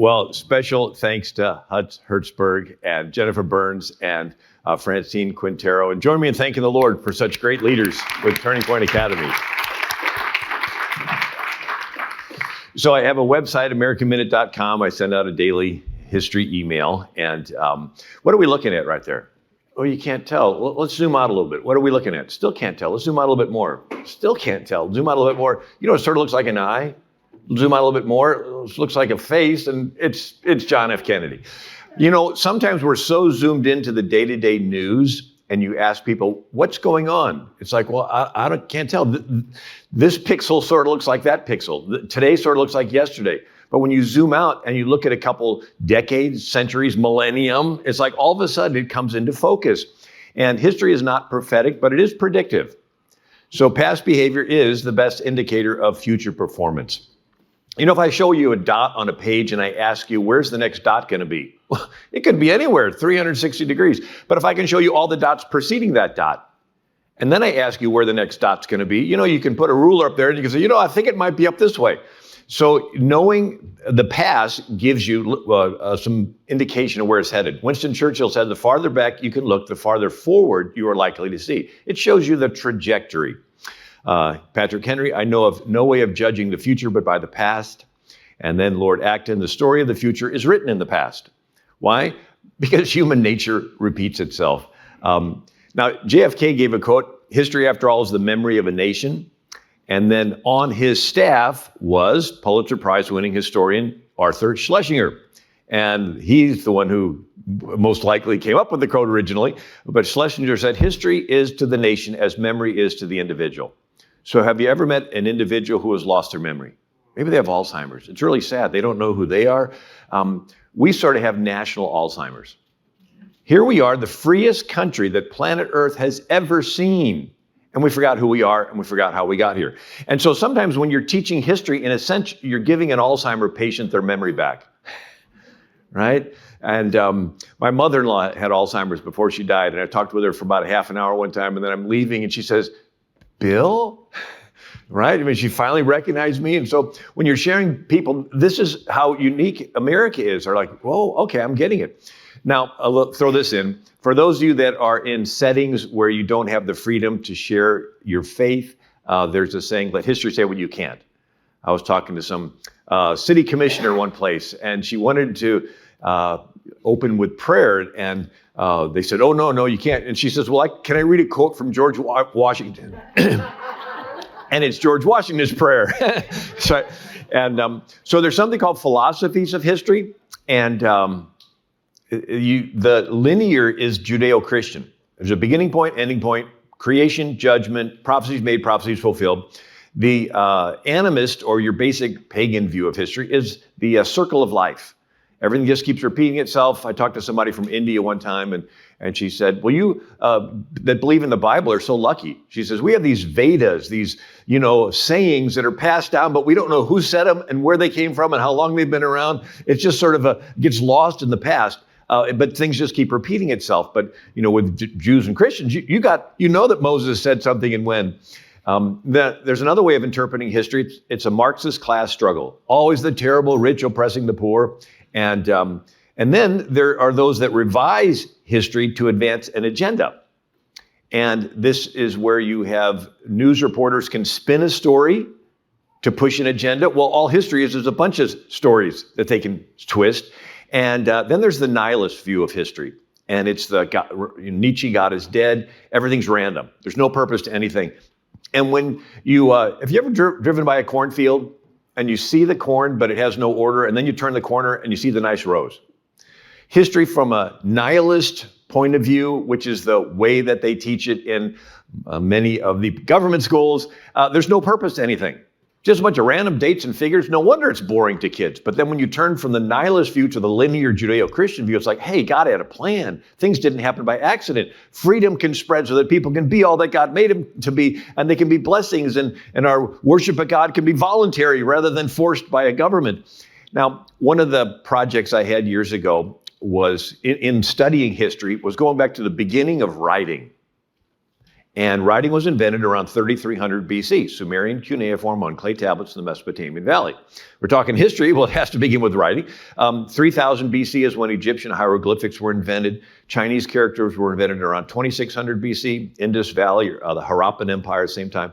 Well, special thanks to Hutz Hertzberg and Jennifer Burns and Francine Quintero. And join me in thanking the Lord for such great leaders with Turning Point Academy. So I have a website, AmericanMinute.com. I send out a daily history email. And what are we looking at right there? Oh, you can't tell. Well, let's zoom out a little bit. What are we looking at? Still can't tell. Let's zoom out a little bit more. Still can't tell. Zoom out a little bit more. You know, it sort of looks like an eye. Zoom out a little bit more. It looks like a face, and it's John F. Kennedy. You know, sometimes we're so zoomed into the day-to-day news, and you ask people, what's going on? It's like, well, I can't tell. This pixel sort of looks like that pixel. Today sort of looks like yesterday. But when you zoom out and you look at a couple decades, centuries, millennium, it's like all of a sudden it comes into focus. And history is not prophetic, but it is predictive. So past behavior is the best indicator of future performance. You know, if I show you a dot on a page and I ask you, where's the next dot going to be? Well, it could be anywhere, 360 degrees. But if I can show you all the dots preceding that dot, and then I ask you where the next dot's going to be, you know, you can put a ruler up there and you can say, you know, I think it might be up this way. So knowing the past gives you some indication of where it's headed. Winston Churchill said, the farther back you can look, the farther forward you are likely to see. It shows you the trajectory. Patrick Henry, I know of no way of judging the future but by the past. And then Lord Acton, the story of the future is written in the past. Why? Because human nature repeats itself. Now, JFK gave a quote, history after all is the memory of a nation. And then on his staff was Pulitzer Prize winning historian Arthur Schlesinger. And he's the one who most likely came up with the quote originally. But Schlesinger said, history is to the nation as memory is to the individual. So have you ever met an individual who has lost their memory? Maybe they have Alzheimer's. It's really sad. They don't know who they are. We sort of have national Alzheimer's. Here we are, the freest country that planet Earth has ever seen. And we forgot who we are, and we forgot how we got here. And so sometimes when you're teaching history, in a sense, you're giving an Alzheimer patient their memory back, right? And my mother-in-law had Alzheimer's before she died, and I talked with her for about a half an hour one time, and then I'm leaving, and she says, Bill? Right? I mean, she finally recognized me. And so when you're sharing people, this is how unique America is. They're like, whoa, okay, I'm getting it. Now, I'll throw this in. For those of you that are in settings where you don't have the freedom to share your faith, there's a saying, let history say what you can't. I was talking to some city commissioner one place, and she wanted to open with prayer, and they said, oh, no, you can't. And she says, well, can I read a quote from George Washington? And it's George Washington's prayer. So there's something called Philosophies of History, and the linear is Judeo-Christian. There's a beginning point, ending point, creation, judgment, prophecies made, prophecies fulfilled. The animist, or your basic pagan view of history, is the circle of life. Everything just keeps repeating itself. I talked to somebody from India one time, and she said, well, you that believe in the Bible are so lucky. She says, we have these Vedas, these, sayings that are passed down, but we don't know who said them and where they came from and how long they've been around. It's just sort of gets lost in the past. But things just keep repeating itself. But, with Jews and Christians, you know that Moses said something and when. There's another way of interpreting history. It's a Marxist class struggle. Always the terrible rich oppressing the poor. And then there are those that revise history to advance an agenda. And this is where you have news reporters can spin a story to push an agenda. Well, all history is a bunch of stories that they can twist. And then there's the nihilist view of history. And it's Nietzsche, God is dead. Everything's random. There's no purpose to anything. And when have you ever driven by a cornfield and you see the corn, but it has no order, and then you turn the corner and you see the nice rows? History from a nihilist point of view, which is the way that they teach it in many of the government schools, there's no purpose to anything. Just a bunch of random dates and figures. No wonder it's boring to kids. But then when you turn from the nihilist view to the linear Judeo-Christian view, it's like, hey, God had a plan. Things didn't happen by accident. Freedom can spread so that people can be all that God made them to be, and they can be blessings, and our worship of God can be voluntary rather than forced by a government. Now, one of the projects I had years ago was in studying history was going back to the beginning of writing. And writing was invented around 3300 BC, Sumerian cuneiform on clay tablets in the Mesopotamian Valley. We're talking history, well, it has to begin with writing. 3000 BC is when Egyptian hieroglyphics were invented. Chinese characters were invented around 2600 BC, Indus Valley, the Harappan Empire at the same time.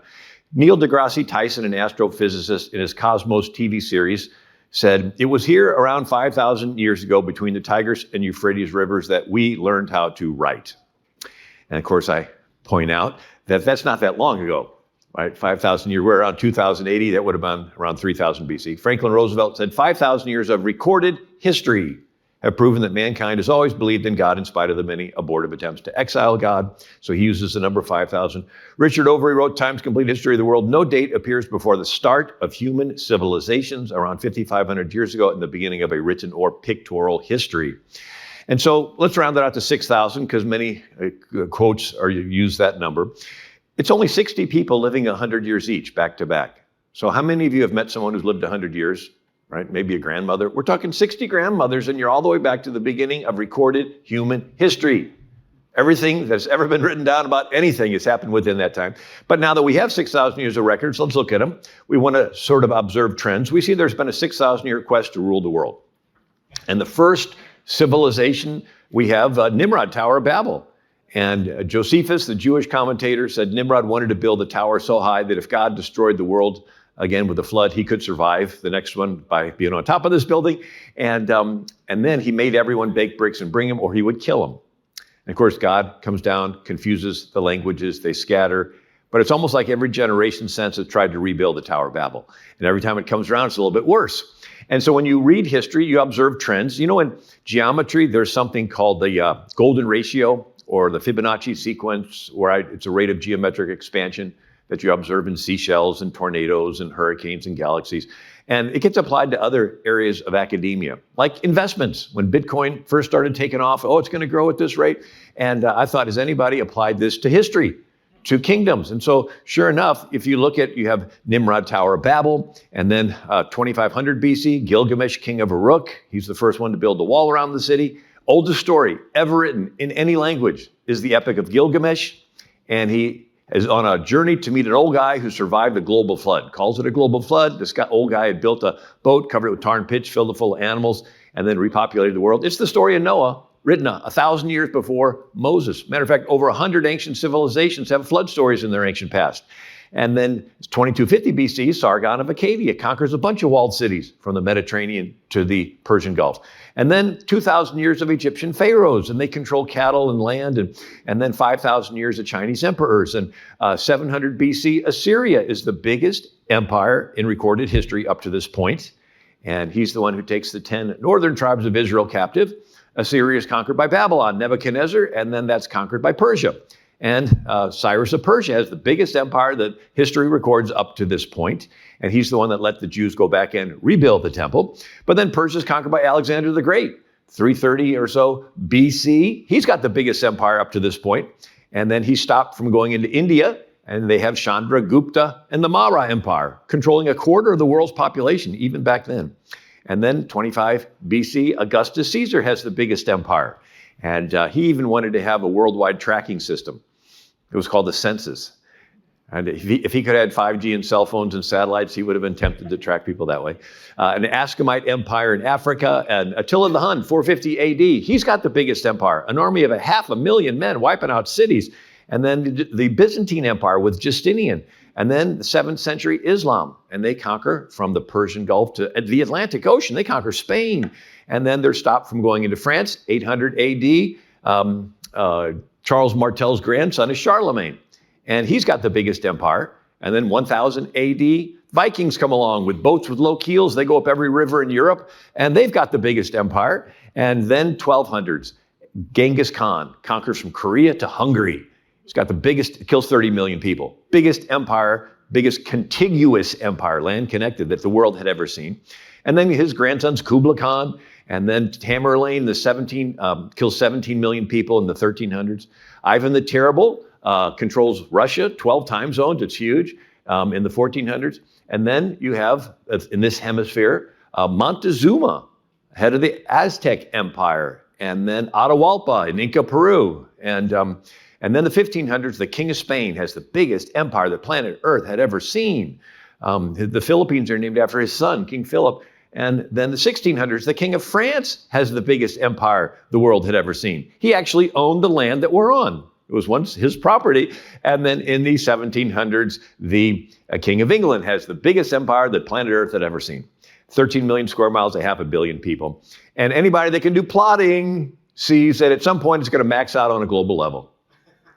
Neil deGrasse Tyson, an astrophysicist, in his Cosmos TV series, said, it was here around 5,000 years ago between the Tigris and Euphrates rivers that we learned how to write. And of course, I point out that that's not that long ago, right? 5,000 years, we're around 2080, that would have been around 3000 BC. Franklin Roosevelt said 5,000 years of recorded history have proven that mankind has always believed in God in spite of the many abortive attempts to exile God. So he uses the number 5,000. Richard Overy wrote Time's Complete History of the World. No date appears before the start of human civilizations around 5,500 years ago and the beginning of a written or pictorial history. And so let's round that out to 6,000 because many quotes use that number. It's only 60 people living 100 years each, back to back. So how many of you have met someone who's lived 100 years, right? Maybe a grandmother. We're talking 60 grandmothers, and you're all the way back to the beginning of recorded human history. Everything that's ever been written down about anything has happened within that time. But now that we have 6,000 years of records, let's look at them. We want to sort of observe trends. We see there's been a 6,000-year quest to rule the world. And the first civilization, we have Nimrod, Tower of Babel. And Josephus, the Jewish commentator, said Nimrod wanted to build a tower so high that if God destroyed the world again with a flood, he could survive the next one by being on top of this building. And then he made everyone bake bricks and bring them, or he would kill them. And of course, God comes down, confuses the languages, they scatter. But it's almost like every generation since has tried to rebuild the Tower of Babel. And every time it comes around, it's a little bit worse. And so when you read history, you observe trends. You know, in geometry, there's something called the golden ratio or the Fibonacci sequence, where it's a rate of geometric expansion that you observe in seashells and tornadoes and hurricanes and galaxies. And it gets applied to other areas of academia, like investments. When Bitcoin first started taking off, it's going to grow at this rate. And I thought, has anybody applied this to history? To kingdoms. And so sure enough, if you look at, you have Nimrod, Tower of Babel, and then 2500 BC, Gilgamesh, king of Uruk. He's the first one to build the wall around the city. Oldest story ever written in any language is the Epic of Gilgamesh. And he is on a journey to meet an old guy who survived a global flood. Calls it a global flood. This old guy had built a boat, covered it with tar and pitch, filled it full of animals, and then repopulated the world. It's the story of Noah, written 1,000 years before Moses. Matter of fact, over 100 ancient civilizations have flood stories in their ancient past. And then 2250 BC, Sargon of Akkadian conquers a bunch of walled cities from the Mediterranean to the Persian Gulf. And then 2,000 years of Egyptian pharaohs, and they control cattle and land. And then 5,000 years of Chinese emperors. And 700 BC, Assyria is the biggest empire in recorded history up to this point. And he's the one who takes the 10 northern tribes of Israel captive. Assyria is conquered by Babylon, Nebuchadnezzar, and then that's conquered by Persia. And Cyrus of Persia has the biggest empire that history records up to this point. And he's the one that let the Jews go back and rebuild the temple. But then Persia is conquered by Alexander the Great, 330 or so BC. He's got the biggest empire up to this point. And then he stopped from going into India. And they have Chandragupta and the Maurya Empire, controlling a quarter of the world's population, even back then. And then 25 BC, Augustus Caesar has the biggest empire. And he even wanted to have a worldwide tracking system. It was called the census. And if he could have had 5G and cell phones and satellites, he would have been tempted to track people that way. An Ascomite empire in Africa, and Attila the Hun, 450 AD. He's got the biggest empire, an army of 500,000 men wiping out cities. And then the Byzantine Empire with Justinian. And then the 7th century Islam, and they conquer from the Persian Gulf to the Atlantic Ocean. They conquer Spain, and then they're stopped from going into France. 800 AD, Charles Martel's grandson is Charlemagne, and he's got the biggest empire. And then 1000 AD, Vikings come along with boats with low keels. They go up every river in Europe, and they've got the biggest empire. And then 1200s, Genghis Khan conquers from Korea to Hungary. He's got the biggest, kills 30 million people. Biggest empire, biggest contiguous empire, land connected, that the world had ever seen. And then his grandson's Kublai Khan. And then Tamerlane, kills 17 million people in the 1300s. Ivan the Terrible controls Russia, 12 time zones. It's huge in the 1400s. And then you have, in this hemisphere, Montezuma, head of the Aztec Empire. And then Atahualpa in Inca, Peru. And then the 1500s, the King of Spain has the biggest empire that planet Earth had ever seen. The Philippines are named after his son, King Philip. And then the 1600s, the King of France has the biggest empire the world had ever seen. He actually owned the land that we're on. It was once his property. And then in the 1700s, the King of England has the biggest empire that planet Earth had ever seen. 13 million square miles, 500 million people. And anybody that can do plotting sees that at some point it's going to max out on a global level,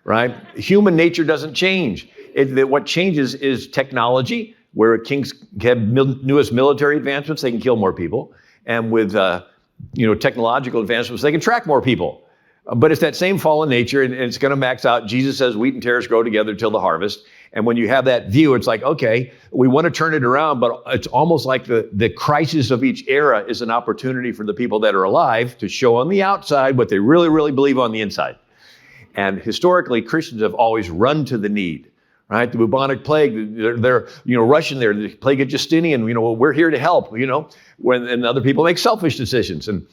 right? Human nature doesn't change. What changes is technology, where kings have newest military advancements, they can kill more people. And with technological advancements, they can track more people. But it's that same fallen nature, and it's going to max out. Jesus says wheat and tares grow together till the harvest. And when you have that view, it's like, okay, we want to turn it around, but it's almost like the crisis of each era is an opportunity for the people that are alive to show on the outside what they really, really believe on the inside. And historically, Christians have always run to the need, right? The bubonic plague, they're rushing there, the plague of Justinian, we're here to help, and other people make selfish decisions. And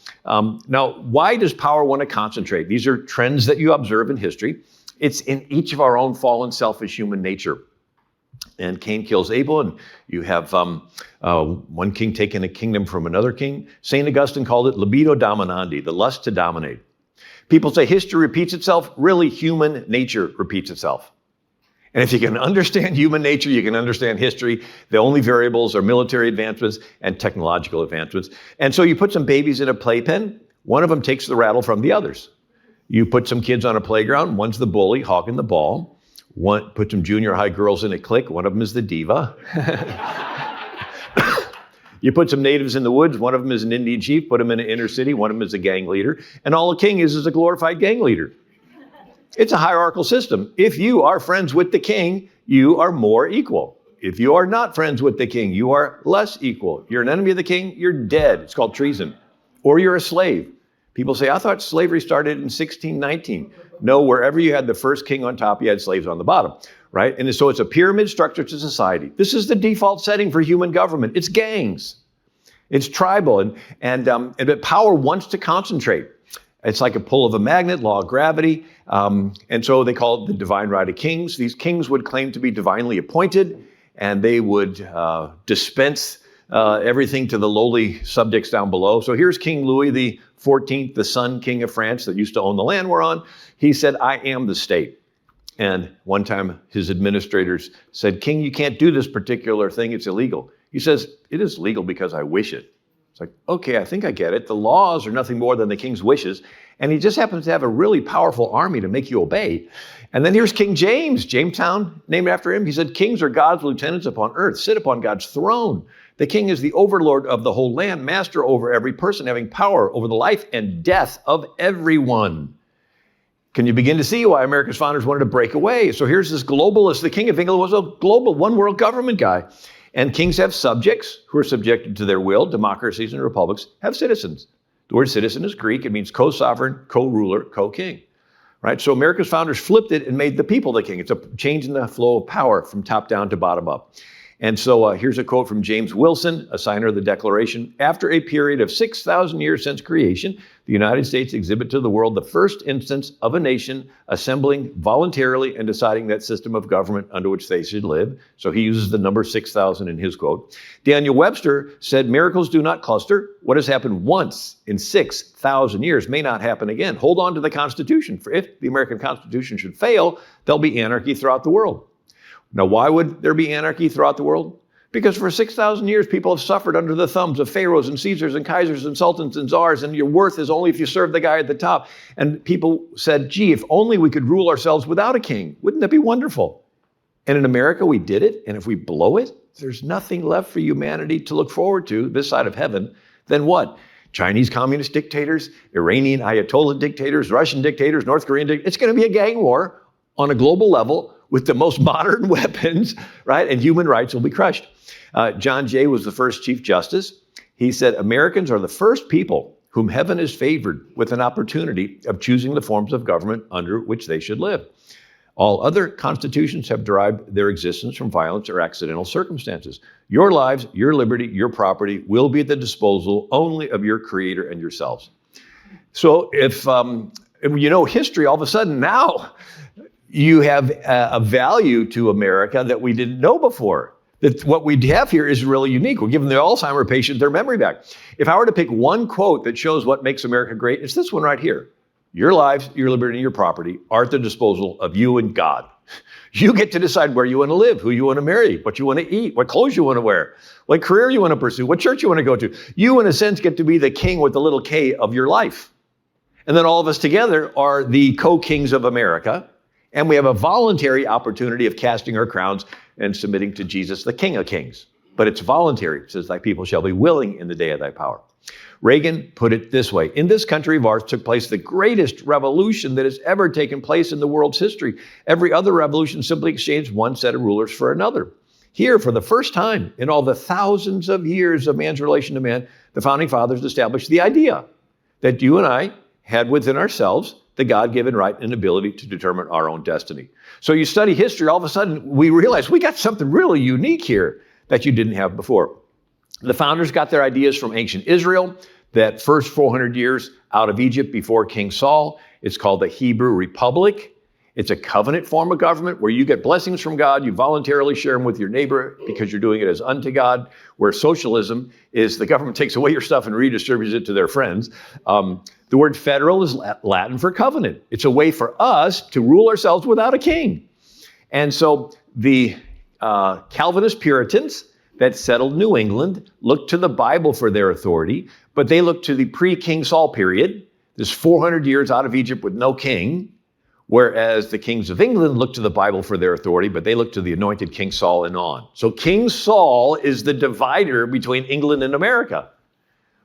now, why does power want to concentrate? These are trends that you observe in history. It's in each of our own fallen, selfish human nature. And Cain kills Abel, and you have one king taking a kingdom from another king. St. Augustine called it libido dominandi, the lust to dominate. People say history repeats itself. Really, human nature repeats itself. And if you can understand human nature, you can understand history. The only variables are military advancements and technological advancements. And so you put some babies in a playpen, one of them takes the rattle from the others. You put some kids on a playground, one's the bully, hogging the ball. Put some junior high girls in a clique, one of them is the diva. You put some natives in the woods, one of them is an Indian chief, put them in an inner city, one of them is a gang leader, and all a king is a glorified gang leader. It's a hierarchical system. If you are friends with the king, you are more equal. If you are not friends with the king, you are less equal. You're an enemy of the king, you're dead. It's called treason. Or you're a slave. People say, I thought slavery started in 1619. No, wherever you had the first king on top, you had slaves on the bottom, right? And so it's a pyramid structure to society. This is the default setting for human government. It's gangs. It's tribal. And power wants to concentrate. It's like a pull of a magnet, law of gravity. And so they call it the divine right of kings. These kings would claim to be divinely appointed, and they would dispense everything to the lowly subjects down below. So here's King Louis the 14th, the son king of France that used to own the land we're on. He said, I am the state. And one time his administrators said, King, you can't do this particular thing. It's illegal. He says, it is legal because I wish it. It's like, okay, I think I get it. The laws are nothing more than the king's wishes. And he just happens to have a really powerful army to make you obey. And then here's King James, Jamestown, named after him. He said, kings are God's lieutenants upon earth, sit upon God's throne. The king is the overlord of the whole land, master over every person, having power over the life and death of everyone. Can you begin to see why America's founders wanted to break away? So here's this globalist. The King of England was a global, one world government guy. And kings have subjects who are subjected to their will. Democracies and republics have citizens. The word citizen is Greek. It means co-sovereign, co-ruler, co-king. Right? So America's founders flipped it and made the people the king. It's a change in the flow of power from top down to bottom up. And so here's a quote from James Wilson, a signer of the Declaration. After a period of 6,000 years since creation, the United States exhibit to the world the first instance of a nation assembling voluntarily and deciding that system of government under which they should live. So he uses the number 6,000 in his quote. Daniel Webster said, miracles do not cluster. What has happened once in 6,000 years may not happen again. Hold on to the Constitution. For if the American Constitution should fail, there'll be anarchy throughout the world. Now, why would there be anarchy throughout the world? Because for 6,000 years, people have suffered under the thumbs of pharaohs and Caesars and Kaisers and sultans and czars, and your worth is only if you serve the guy at the top. And people said, gee, if only we could rule ourselves without a king. Wouldn't that be wonderful? And in America, we did it. And if we blow it, there's nothing left for humanity to look forward to this side of heaven than what? Chinese communist dictators, Iranian Ayatollah dictators, Russian dictators, North Korean dictators. It's going to be a gang war on a global level with the most modern weapons, right? And human rights will be crushed. John Jay was the first Chief Justice. He said, Americans are the first people whom heaven has favored with an opportunity of choosing the forms of government under which they should live. All other constitutions have derived their existence from violence or accidental circumstances. Your lives, your liberty, your property will be at the disposal only of your Creator and yourselves. So if you know history, all of a sudden now you have a value to America that we didn't know before. That what we have here is really unique. We're giving the Alzheimer patient their memory back. If I were to pick one quote that shows what makes America great, it's this one right here. Your lives, your liberty, and your property are at the disposal of you and God. You get to decide where you want to live, who you want to marry, what you want to eat, what clothes you want to wear, what career you want to pursue, what church you want to go to. You, in a sense, get to be the king with the little K of your life. And then all of us together are the co-kings of America. And we have a voluntary opportunity of casting our crowns and submitting to Jesus, the King of Kings. But it's voluntary. It says, thy people shall be willing in the day of thy power. Reagan put it this way: in this country of ours took place the greatest revolution that has ever taken place in the world's history. Every other revolution simply exchanged one set of rulers for another. Here, for the first time in all the thousands of years of man's relation to man, the founding fathers established the idea that you and I had within ourselves the God-given right and ability to determine our own destiny. So you study history, all of a sudden we realize we got something really unique here that you didn't have before. The founders got their ideas from ancient Israel, that first 400 years out of Egypt before King Saul. It's called the Hebrew Republic. It's a covenant form of government where you get blessings from God, you voluntarily share them with your neighbor because you're doing it as unto God, where socialism is the government takes away your stuff and redistributes it to their friends. The word federal is Latin for covenant. It's a way for us to rule ourselves without a king. And so the Calvinist Puritans that settled New England looked to the Bible for their authority, but they looked to the pre-King Saul period, this 400 years out of Egypt with no king, whereas the kings of England looked to the Bible for their authority, but they looked to the anointed King Saul and on. So King Saul is the divider between England and America,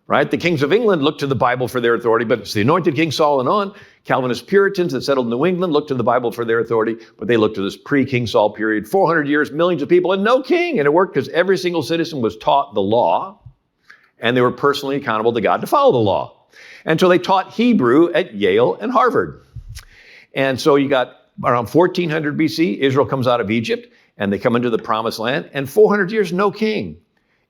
right? The kings of England looked to the Bible for their authority, but it's the anointed King Saul and on. Calvinist Puritans that settled New England looked to the Bible for their authority, but they looked to this pre-King Saul period, 400 years, millions of people, and no king. And it worked because every single citizen was taught the law, and they were personally accountable to God to follow the law. And so they taught Hebrew at Yale and Harvard. And so you got around 1400 BC, Israel comes out of Egypt, and they come into the promised land, and 400 years, no king.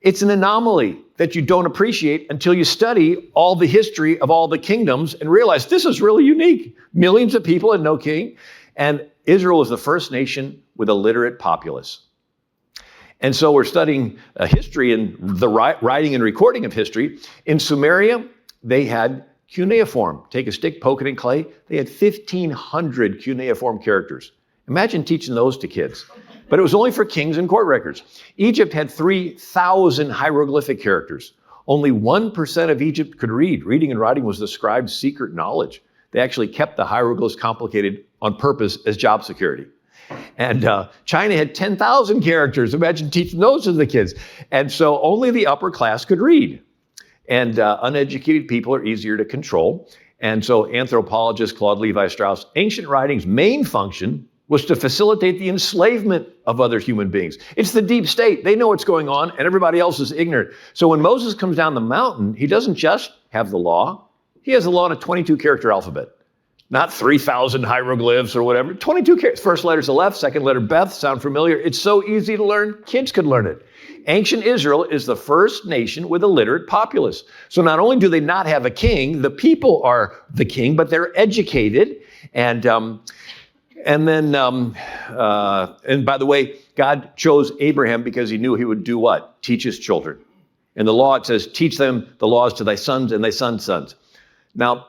It's an anomaly that you don't appreciate until you study all the history of all the kingdoms and realize this is really unique. Millions of people and no king. And Israel was the first nation with a literate populace. And so we're studying history and the writing and recording of history. In Sumeria, they had cuneiform. Take a stick, poke it in clay. They had 1,500 cuneiform characters. Imagine teaching those to kids. But it was only for kings and court records. Egypt had 3,000 hieroglyphic characters. Only 1% of Egypt could read. Reading and writing was the scribe's secret knowledge. They actually kept the hieroglyphs complicated on purpose as job security. And China had 10,000 characters. Imagine teaching those to the kids. And so only the upper class could read. And uneducated people are easier to control. And so anthropologist Claude Levi-Strauss, ancient writing's main function was to facilitate the enslavement of other human beings. It's the deep state. They know what's going on, and everybody else is ignorant. So when Moses comes down the mountain, he doesn't just have the law. He has the law in a 22-character alphabet, not 3,000 hieroglyphs or whatever. 22 characters. First letter's Aleph, second letter Beth. Sound familiar? It's so easy to learn, kids could learn it. Ancient Israel is the first nation with a literate populace. So not only do they not have a king, the people are the king, but they're educated. And by the way, God chose Abraham because he knew he would do what? Teach his children. In the law, it says, teach them the laws to thy sons and thy sons' sons. Now,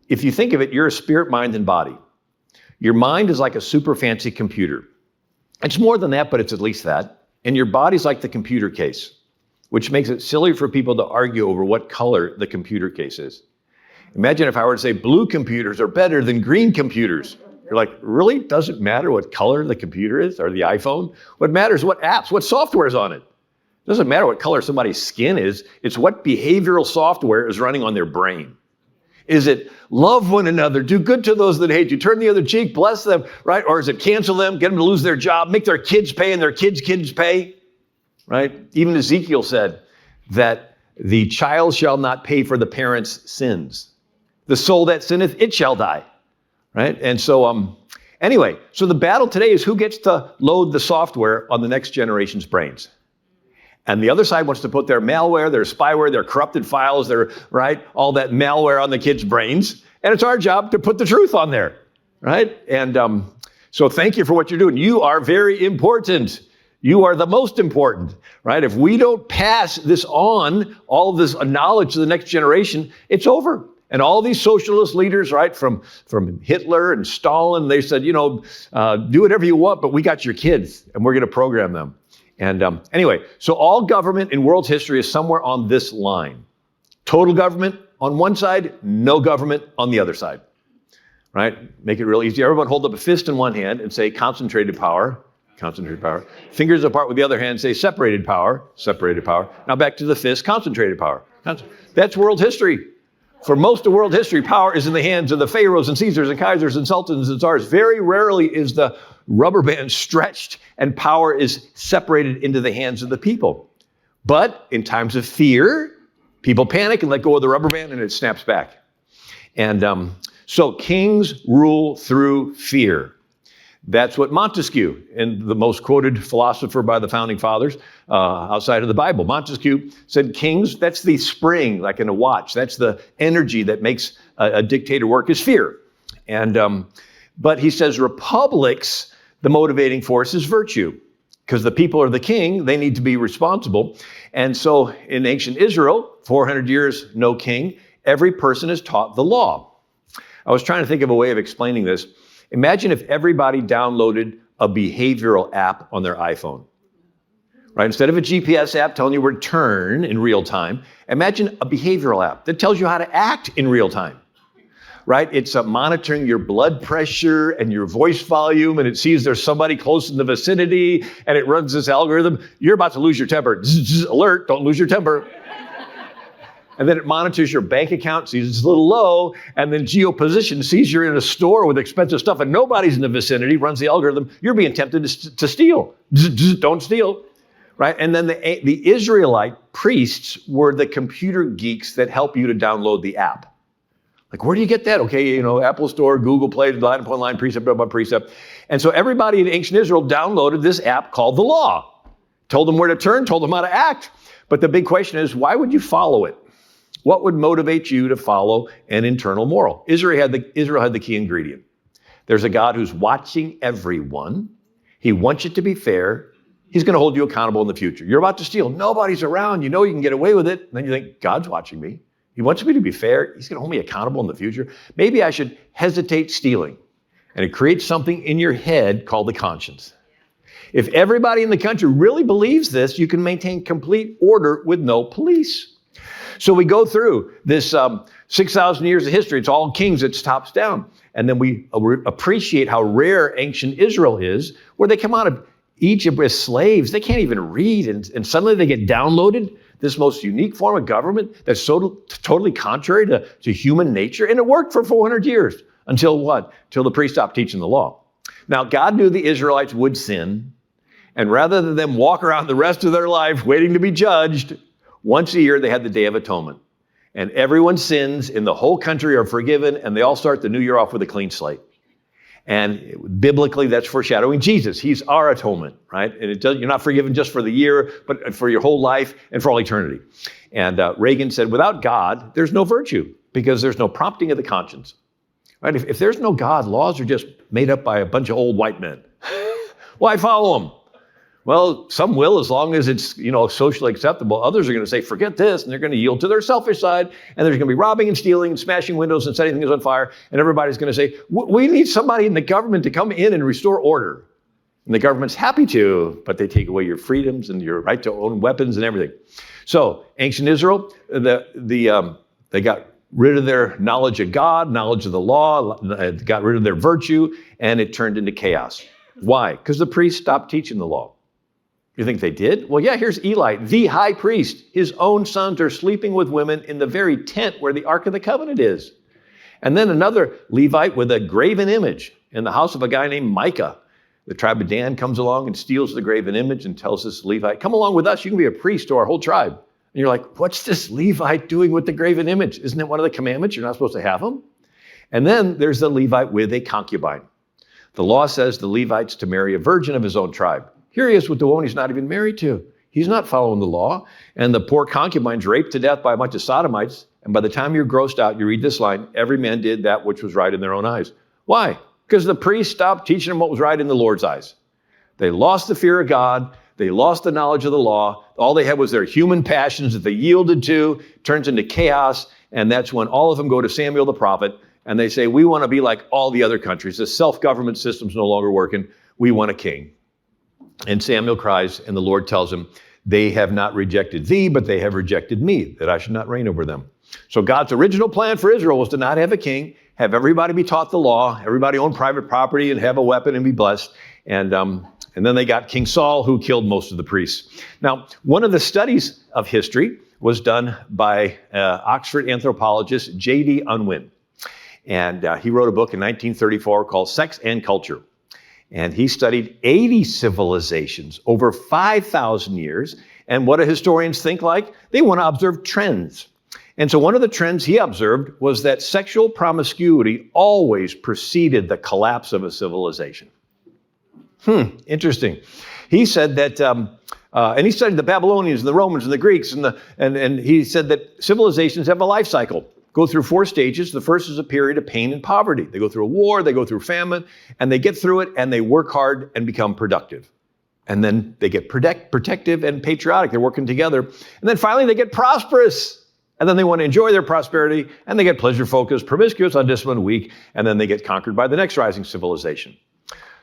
if you think of it, you're a spirit, mind, and body. Your mind is like a super fancy computer. It's more than that, but it's at least that. And your body's like the computer case, which makes it silly for people to argue over what color the computer case is. Imagine if I were to say blue computers are better than green computers. You're like, really? Doesn't matter what color the computer is or the iPhone? What matters what apps, what software is on it. It doesn't matter what color somebody's skin is. It's what behavioral software is running on their brain. Is it love one another, do good to those that hate you, turn the other cheek, bless them, right? Or is it cancel them, get them to lose their job, make their kids pay and their kids' kids pay, right? Even Ezekiel said that the child shall not pay for the parent's sins. The soul that sinneth, it shall die. Right? And so, anyway, so the battle today is who gets to load the software on the next generation's brains. And the other side wants to put their malware, their spyware, their corrupted files, their, right, all that malware on the kids' brains. And it's our job to put the truth on there, right? And so thank you for what you're doing. You are very important. You are the most important, right? If we don't pass this on, all of this knowledge to the next generation, it's over. And all these socialist leaders, right, from Hitler and Stalin, they said, do whatever you want, but we got your kids and we're going to program them. And anyway, so all government in world history is somewhere on this line. Total government on one side, no government on the other side, right? Make it real easy. Everyone hold up a fist in one hand and say concentrated power. Concentrated power. Fingers apart with the other hand, say separated power. Separated power. Now back to the fist, concentrated power. That's world history. For most of world history, power is in the hands of the pharaohs and Caesars and Kaisers and sultans and czars. Very rarely is the rubber band stretched and power is separated into the hands of the people. But in times of fear, people panic and let go of the rubber band and it snaps back. And so kings rule through fear. That's what Montesquieu, and the most quoted philosopher by the founding fathers outside of the Bible, Montesquieu said kings, that's the spring, like in a watch. That's the energy that makes a dictator work is fear. And but he says republics, the motivating force is virtue. Because the people are the king, they need to be responsible. And so in ancient Israel, 400 years, no king, every person is taught the law. I was trying to think of a way of explaining this. Imagine if everybody downloaded a behavioral app on their iPhone, right? Instead of a GPS app telling you where to turn in real time, imagine a behavioral app that tells you how to act in real time, right? It's monitoring your blood pressure and your voice volume, and it sees there's somebody close in the vicinity, and it runs this algorithm. You're about to lose your temper. Alert, don't lose your temper. And then it monitors your bank account, sees it's a little low, and then geoposition sees you're in a store with expensive stuff and nobody's in the vicinity, runs the algorithm. You're being tempted to steal. Don't steal, right? And then the Israelite priests were the computer geeks that help you to download the app. Like, where do you get that? Okay, Apple Store, Google Play, line upon line, precept upon precept. And so everybody in ancient Israel downloaded this app called the law. Told them where to turn, told them how to act. But the big question is, why would you follow it? What would motivate you to follow an internal moral? Israel had the key ingredient. There's a God who's watching everyone. He wants you to be fair. He's going to hold you accountable in the future. You're about to steal. Nobody's around. You know you can get away with it. And then you think, God's watching me. He wants me to be fair. He's going to hold me accountable in the future. Maybe I should hesitate stealing. And it creates something in your head called the conscience. If everybody in the country really believes this, you can maintain complete order with no police. So we go through this 6,000 years of history. It's all kings. It's tops down. And then we appreciate how rare ancient Israel is, where they come out of Egypt as slaves. They can't even read. And suddenly they get downloaded this most unique form of government that's so totally contrary to human nature. And it worked for 400 years. Until what? Till the priests stopped teaching the law. Now, God knew the Israelites would sin. And rather than them walk around the rest of their life waiting to be judged, once a year, they had the Day of Atonement. And everyone's sins in the whole country are forgiven, and they all start the new year off with a clean slate. And biblically, that's foreshadowing Jesus. He's our atonement, right? And you're not forgiven just for the year, but for your whole life and for all eternity. And Reagan said, without God, there's no virtue, because there's no prompting of the conscience. Right? If there's no God, laws are just made up by a bunch of old white men. Why follow them? Well, some will, as long as it's, socially acceptable. Others are going to say, forget this, and they're going to yield to their selfish side, and there's going to be robbing and stealing and smashing windows and setting things on fire, and everybody's going to say, we need somebody in the government to come in and restore order. And the government's happy to, but they take away your freedoms and your right to own weapons and everything. So, ancient Israel, they got rid of their knowledge of God, knowledge of the law, got rid of their virtue, and it turned into chaos. Why? Because the priests stopped teaching the law. You think they did? Well, yeah, here's Eli, the high priest. His own sons are sleeping with women in the very tent where the Ark of the Covenant is. And then another Levite with a graven image in the house of a guy named Micah. The tribe of Dan comes along and steals the graven image and tells this Levite, come along with us, you can be a priest to our whole tribe. And you're like, what's this Levite doing with the graven image? Isn't it one of the commandments? You're not supposed to have them. And then there's the Levite with a concubine. The law says the Levite's to marry a virgin of his own tribe. Here he is with the woman he's not even married to. He's not following the law. And the poor concubine's raped to death by a bunch of sodomites. And by the time you're grossed out, you read this line, every man did that which was right in their own eyes. Why? Because the priest stopped teaching them what was right in the Lord's eyes. They lost the fear of God. They lost the knowledge of the law. All they had was their human passions that they yielded to. It turns into chaos. And that's when all of them go to Samuel the prophet and they say, we want to be like all the other countries. The self-government system's no longer working. We want a king. And Samuel cries, and the Lord tells him, they have not rejected thee, but they have rejected me, that I should not reign over them. So God's original plan for Israel was to not have a king, have everybody be taught the law, everybody own private property and have a weapon and be blessed. And then they got King Saul, who killed most of the priests. Now, one of the studies of history was done by Oxford anthropologist J.D. Unwin. And he wrote a book in 1934 called Sex and Culture. And he studied 80 civilizations over 5,000 years. And what do historians think like? They want to observe trends. And so one of the trends he observed was that sexual promiscuity always preceded the collapse of a civilization. Interesting. He said that, and he studied the Babylonians and the Romans and the Greeks, and he said that civilizations have a life cycle. Go through 4 stages. The first is a period of pain and poverty. They go through a war, they go through famine, and they get through it, and they work hard and become productive. And then they get protective and patriotic. They're working together. And then finally, they get prosperous. And then they want to enjoy their prosperity, and they get pleasure-focused, promiscuous, undisciplined, weak, and then they get conquered by the next rising civilization.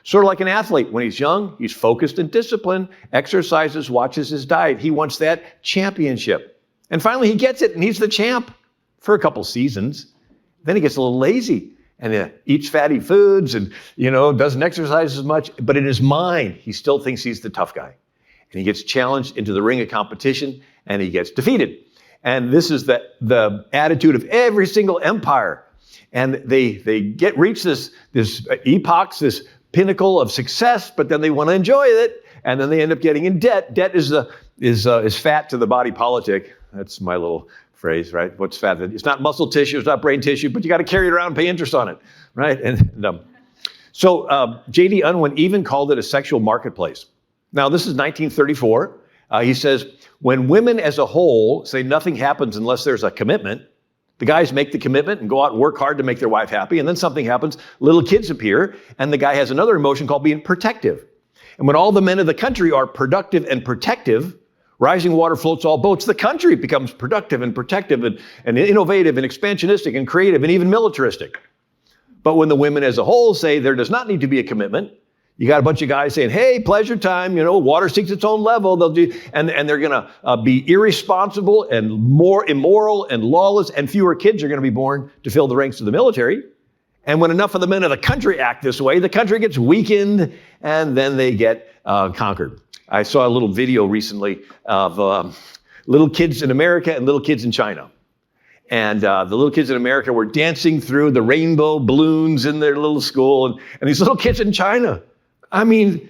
Sort of like an athlete. When he's young, he's focused and disciplined, exercises, watches his diet. He wants that championship. And finally, he gets it, and he's the champ. For a couple seasons. Then he gets a little lazy and eats fatty foods and, doesn't exercise as much. But in his mind, he still thinks he's the tough guy. And he gets challenged into the ring of competition and he gets defeated. And this is the attitude of every single empire. And they reach this epoch, this pinnacle of success, but then they want to enjoy it. And then they end up getting in debt. Debt is fat to the body politic. That's my little phrase, right? What's fat? It's not muscle tissue, it's not brain tissue, but you got to carry it around and pay interest on it, right? So J.D. Unwin even called it a sexual marketplace. Now, this is 1934. He says, when women as a whole say nothing happens unless there's a commitment, the guys make the commitment and go out and work hard to make their wife happy, and then something happens, little kids appear, and the guy has another emotion called being protective. And when all the men of the country are productive and protective, rising water floats all boats. The country becomes productive and protective and innovative and expansionistic and creative and even militaristic. But when the women as a whole say there does not need to be a commitment, you got a bunch of guys saying, hey, pleasure time, water seeks its own level. And they're going to be irresponsible and more immoral and lawless, and fewer kids are going to be born to fill the ranks of the military. And when enough of the men of the country act this way, the country gets weakened and then they get conquered. I saw a little video recently of little kids in America and little kids in China. And the little kids in America were dancing through the rainbow balloons in their little school. And these little kids in China, I mean,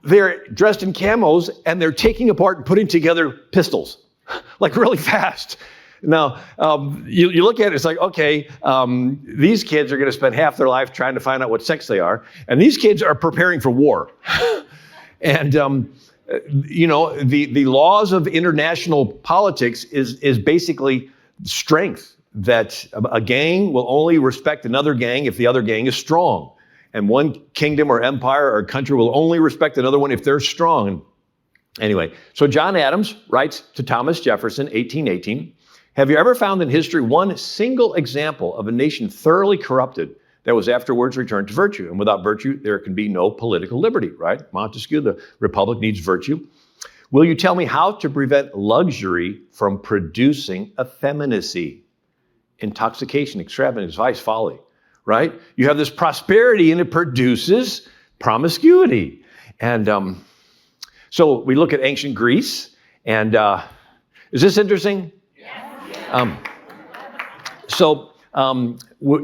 they're dressed in camos and they're taking apart and putting together pistols, like really fast. Now, you look at it, it's like, okay, these kids are going to spend half their life trying to find out what sex they are. And these kids are preparing for war. And, the laws of international politics is basically strength, that a gang will only respect another gang if the other gang is strong. And one kingdom or empire or country will only respect another one if they're strong. Anyway, so John Adams writes to Thomas Jefferson, 1818, have you ever found in history one single example of a nation thoroughly corrupted that was afterwards returned to virtue? And without virtue, there can be no political liberty, right? Montesquieu, the republic needs virtue. Will you tell me how to prevent luxury from producing effeminacy, intoxication, extravagance, vice, folly, right? You have this prosperity and it produces promiscuity. And so we look at ancient Greece, and is this interesting? Yes.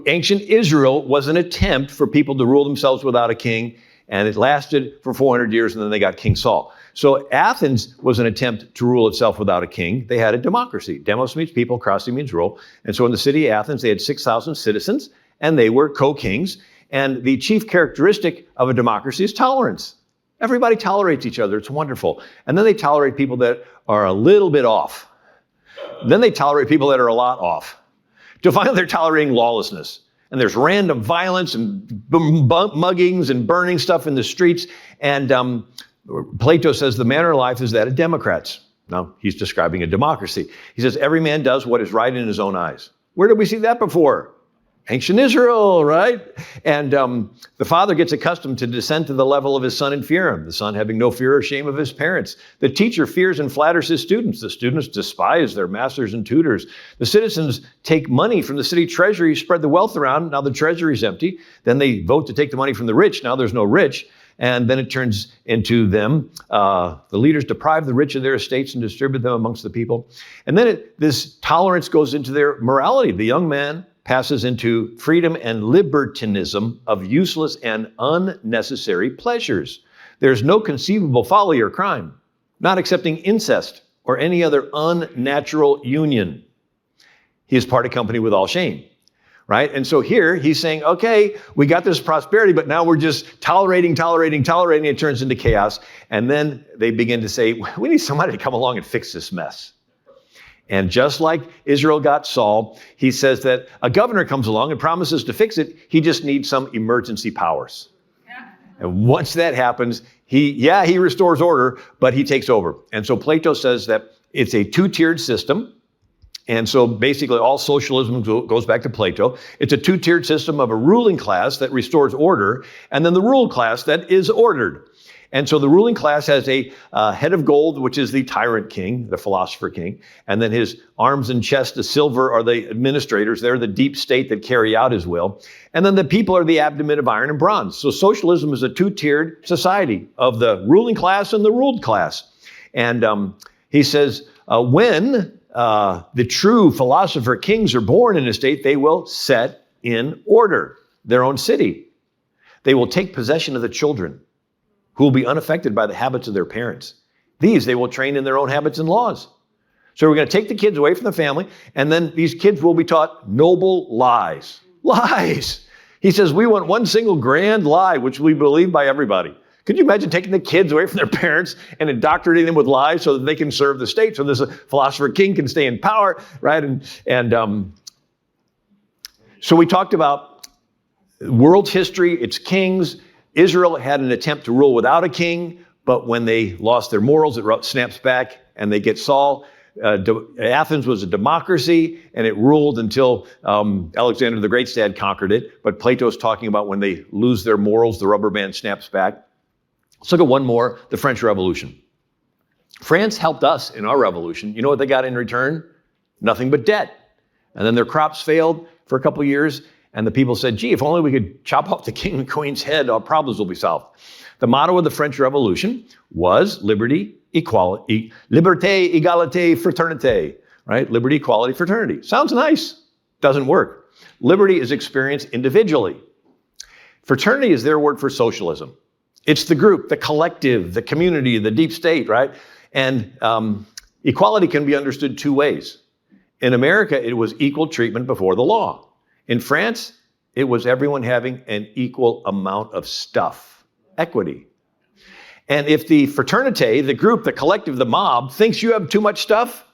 Ancient Israel was an attempt for people to rule themselves without a king, and it lasted for 400 years, and then they got King Saul. So Athens was an attempt to rule itself without a king. They had a democracy. Demos means people, krasi means rule. And so in the city of Athens, they had 6,000 citizens, and they were co-kings. And the chief characteristic of a democracy is tolerance. Everybody tolerates each other. It's wonderful. And then they tolerate people that are a little bit off. Then they tolerate people that are a lot off. To finally, they're tolerating lawlessness. And there's random violence and muggings and burning stuff in the streets. And Plato says the manner of life is that of Democrats. Now, he's describing a democracy. He says every man does what is right in his own eyes. Where did we see that before? Ancient Israel, right? And the father gets accustomed to descend to the level of his son and fear him, the son having no fear or shame of his parents. The teacher fears and flatters his students. The students despise their masters and tutors. The citizens take money from the city treasury, spread the wealth around. Now the treasury is empty. Then they vote to take the money from the rich. Now there's no rich. And then it turns into them. The leaders deprive the rich of their estates and distribute them amongst the people. And then this tolerance goes into their morality. The young man passes into freedom and libertinism of useless and unnecessary pleasures. There's no conceivable folly or crime, not accepting incest or any other unnatural union. He is parted company with all shame, right? And so here he's saying, okay, we got this prosperity, but now we're just tolerating. It turns into chaos. And then they begin to say, we need somebody to come along and fix this mess. And just like Israel got Saul, he says that a governor comes along and promises to fix it. He just needs some emergency powers. Yeah. And once that happens, he restores order, but he takes over. And so Plato says that it's a two-tiered system. And so basically all socialism goes back to Plato. It's a two-tiered system of a ruling class that restores order, and then the ruled class that is ordered. And so the ruling class has a head of gold, which is the tyrant king, the philosopher king. And then his arms and chest of silver are the administrators. They're the deep state that carry out his will. And then the people are the abdomen of iron and bronze. So socialism is a two-tiered society of the ruling class and the ruled class. And he says, when the true philosopher kings are born in a state, they will set in order their own city. They will take possession of the children, who will be unaffected by the habits of their parents. These they will train in their own habits and laws. So we're going to take the kids away from the family, and then these kids will be taught noble lies. Lies! He says, we want one single grand lie, which we believe by everybody. Could you imagine taking the kids away from their parents and indoctrinating them with lies so that they can serve the state, so this philosopher king can stay in power, right? So we talked about world history, its kings. Israel had an attempt to rule without a king, but when they lost their morals, it snaps back and they get Saul. Athens was a democracy, and it ruled until Alexander the Great had conquered it. But Plato's talking about when they lose their morals, the rubber band snaps back. Let's look at one more, the French Revolution. France helped us in our revolution. You know what they got in return? Nothing but debt. And then their crops failed for a couple of years. And the people said, gee, if only we could chop off the king and queen's head, our problems will be solved. The motto of the French Revolution was liberty, equality, liberté, égalité, fraternité, right? Liberty, equality, fraternity. Sounds nice. Doesn't work. Liberty is experienced individually. Fraternity is their word for socialism. It's the group, the collective, the community, the deep state, right? And equality can be understood two ways. In America, it was equal treatment before the law. In France, it was everyone having an equal amount of stuff, equity. And if the fraternité, the group, the collective, the mob, thinks you have too much stuff,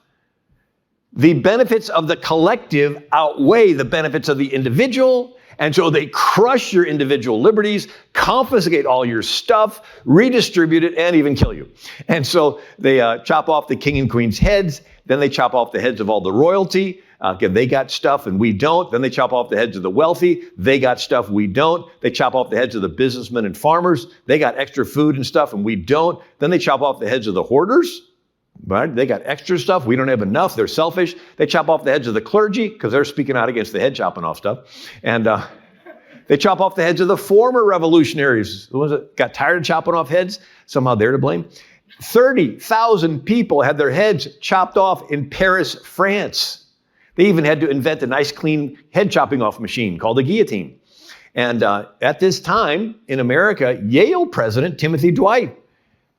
the benefits of the collective outweigh the benefits of the individual, and so they crush your individual liberties, confiscate all your stuff, redistribute it, and even kill you. And so they chop off the king and queen's heads, then they chop off the heads of all the royalty. They got stuff and we don't. Then they chop off the heads of the wealthy. They got stuff, we don't. They chop off the heads of the businessmen and farmers. They got extra food and stuff and we don't. Then they chop off the heads of the hoarders. Right? They got extra stuff. We don't have enough. They're selfish. They chop off the heads of the clergy because they're speaking out against the head chopping off stuff. And they chop off the heads of the former revolutionaries, the ones that got tired of chopping off heads. Somehow they're to blame. 30,000 people had their heads chopped off in Paris, France. They even had to invent a nice, clean head chopping off machine called the guillotine. And at this time in America, Yale president Timothy Dwight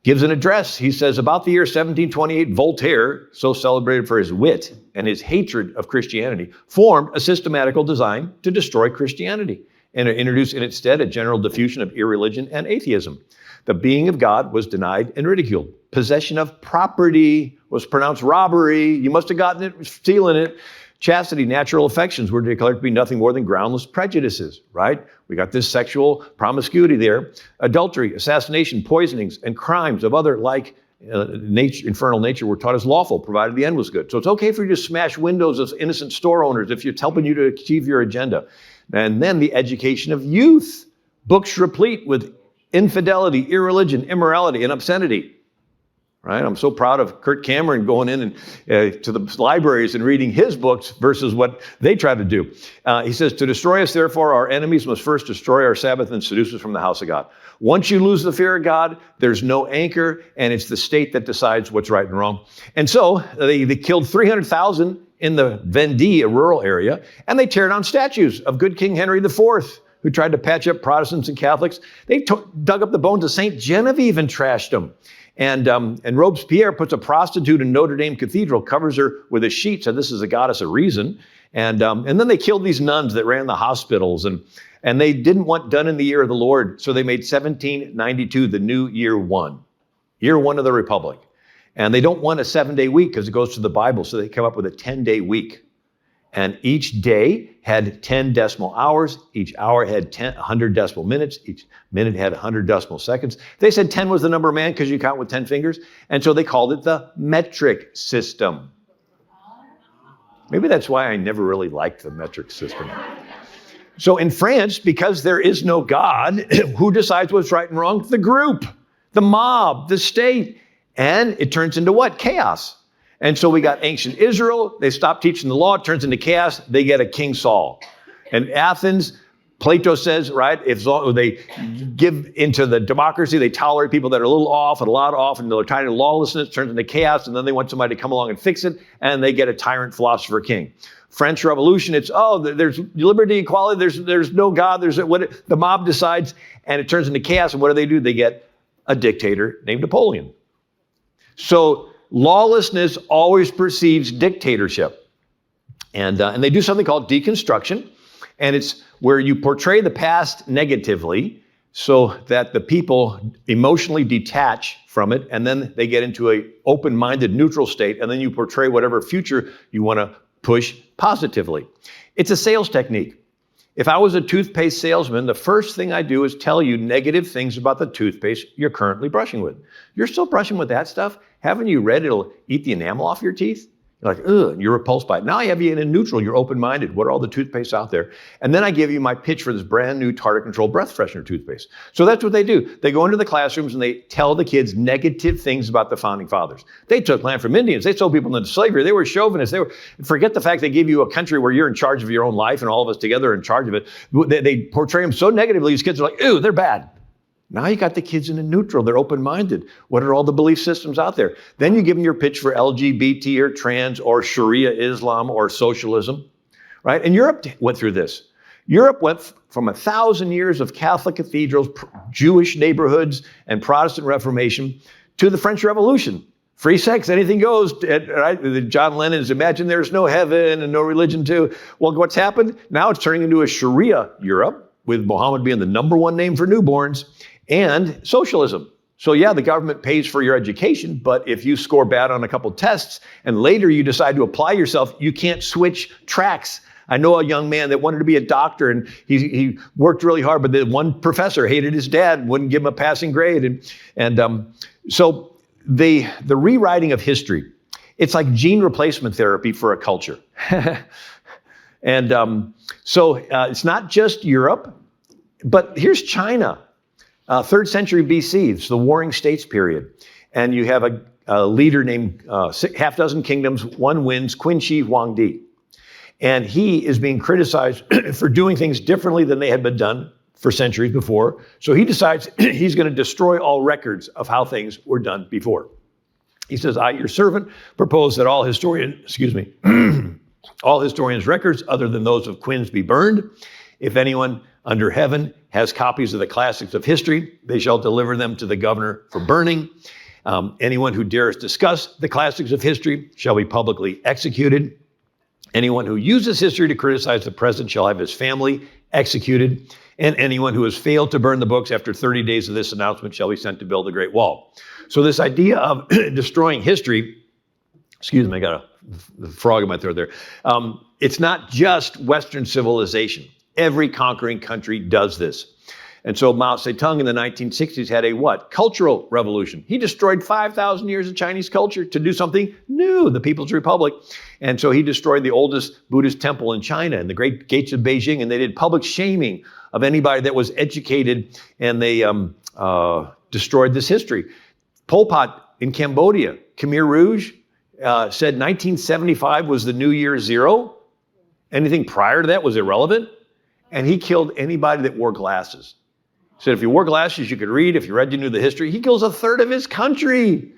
gives an address. He says, about the year 1728, Voltaire, so celebrated for his wit and his hatred of Christianity, formed a systematical design to destroy Christianity and to introduce in its stead a general diffusion of irreligion and atheism. The being of God was denied and ridiculed. Possession of property was pronounced robbery. You must have gotten it, stealing it. Chastity, natural affections were declared to be nothing more than groundless prejudices, right? We got this sexual promiscuity there. Adultery, assassination, poisonings, and crimes of other like infernal nature were taught as lawful, provided the end was good. So it's okay for you to smash windows of innocent store owners if it's helping you to achieve your agenda. And then the education of youth, books replete with infidelity, irreligion, immorality, and obscenity. Right? I'm so proud of Kurt Cameron going in and to the libraries and reading his books versus what they try to do. He says, to destroy us, therefore, our enemies must first destroy our Sabbath and seduce us from the house of God. Once you lose the fear of God, there's no anchor, and it's the state that decides what's right and wrong. And so they killed 300,000 in the Vendee, a rural area, and they tear down statues of good King Henry IV, who tried to patch up Protestants and Catholics. They dug up the bones of St. Genevieve and trashed them. And Robespierre puts a prostitute in Notre Dame Cathedral, covers her with a sheet, said this is a goddess of reason. And then they killed these nuns that ran the hospitals, and they didn't want done in the year of the Lord, so they made 1792 the new year one of the Republic. And they don't want a 7-day week because it goes to the Bible, so they come up with a 10-day week. And each day had 10 decimal hours. Each hour had 100 decimal minutes. Each minute had 100 decimal seconds. They said 10 was the number of man because you count with 10 fingers. And so they called it the metric system. Maybe that's why I never really liked the metric system. So in France, because there is no God, who decides what's right and wrong? The group, the mob, the state. And it turns into what? Chaos. And so we got ancient Israel. They stop teaching the law. It turns into chaos. They get a King Saul. And Athens, Plato says, right, if they give into the democracy, they tolerate people that are a little off and a lot off, and they're tied to lawlessness, turns into chaos, and then they want somebody to come along and fix it, and they get a tyrant philosopher king. French Revolution, it's, there's liberty, equality, there's no God, the mob decides, and it turns into chaos, and what do? They get a dictator named Napoleon. So lawlessness always precedes dictatorship. And they do something called deconstruction. And it's where you portray the past negatively so that the people emotionally detach from it. And then they get into an open-minded neutral state. And then you portray whatever future you want to push positively. It's a sales technique. If I was a toothpaste salesman, the first thing I do is tell you negative things about the toothpaste you're currently brushing with. You're still brushing with that stuff? Haven't you read it'll eat the enamel off your teeth? You're like, ugh, you're repulsed by it. Now I have you in a neutral, you're open-minded. What are all the toothpastes out there? And then I give you my pitch for this brand new tartar control breath freshener toothpaste. So that's what they do. They go into the classrooms and they tell the kids negative things about the founding fathers. They took land from Indians. They sold people into slavery. They were chauvinists. Forget the fact they gave you a country where you're in charge of your own life and all of us together are in charge of it. They portray them so negatively, these kids are like, ew, they're bad. Now you got the kids in a neutral. They're open-minded. What are all the belief systems out there? Then you give them your pitch for LGBT or trans or Sharia Islam or socialism, right? And Europe went through this. Europe went from 1,000 years of Catholic cathedrals, Jewish neighborhoods, and Protestant Reformation to the French Revolution. Free sex, anything goes. Right? John Lennon's imagine there's no heaven and no religion too. Well, what's happened? Now it's turning into a Sharia Europe, with Muhammad being the #1 name for newborns. And socialism. So yeah, the government pays for your education, but if you score bad on a couple tests and later you decide to apply yourself, you can't switch tracks. I know a young man that wanted to be a doctor and he worked really hard, but the one professor hated his dad, wouldn't give him a passing grade. So the rewriting of history, it's like gene replacement therapy for a culture. So it's not just Europe, but here's China. 3rd century BC, it's the Warring States period. And you have a leader named half dozen kingdoms, one wins, Qin Shi Huangdi. And he is being criticized for doing things differently than they had been done for centuries before. So he decides he's going to destroy all records of how things were done before. He says, I, your servant, propose that all historians' records other than those of Qin's be burned. If anyone under heaven has copies of the classics of history, they shall deliver them to the governor for burning. Anyone who dares discuss the classics of history shall be publicly executed. Anyone who uses history to criticize the present shall have his family executed. And anyone who has failed to burn the books after 30 days of this announcement shall be sent to build the Great Wall. So this idea of destroying history, excuse me, I got a frog in my throat there, it's not just Western civilization. Every conquering country does this. And so Mao Zedong in the 1960s had a what? Cultural revolution. He destroyed 5,000 years of Chinese culture to do something new, the People's Republic. And so he destroyed the oldest Buddhist temple in China and the great gates of Beijing, and they did public shaming of anybody that was educated, and they destroyed this history. Pol Pot in Cambodia, Khmer Rouge, said 1975 was the new year zero. Anything prior to that was irrelevant. And he killed anybody that wore glasses. He said if you wore glasses, you could read. If you read, you knew the history. He kills a third of his country,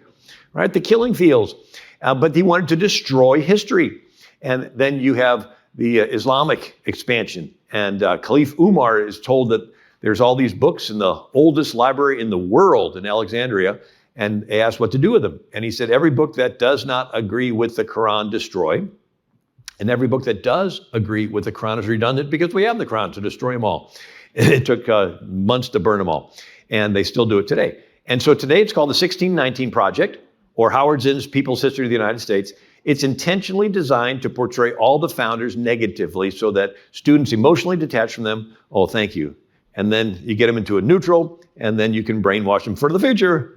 right? The killing fields. But he wanted to destroy history. And then you have the Islamic expansion. And Caliph Umar is told that there's all these books in the oldest library in the world in Alexandria. And they asked what to do with them. And he said, every book that does not agree with the Quran, destroy. And every book that does agree with the Quran is redundant because we have the Quran to destroy them all. It took months to burn them all. And they still do it today. And so today it's called the 1619 Project, or Howard Zinn's People's History of the United States. It's intentionally designed to portray all the founders negatively so that students emotionally detach from them. Oh, thank you. And then you get them into a neutral, and then you can brainwash them for the future.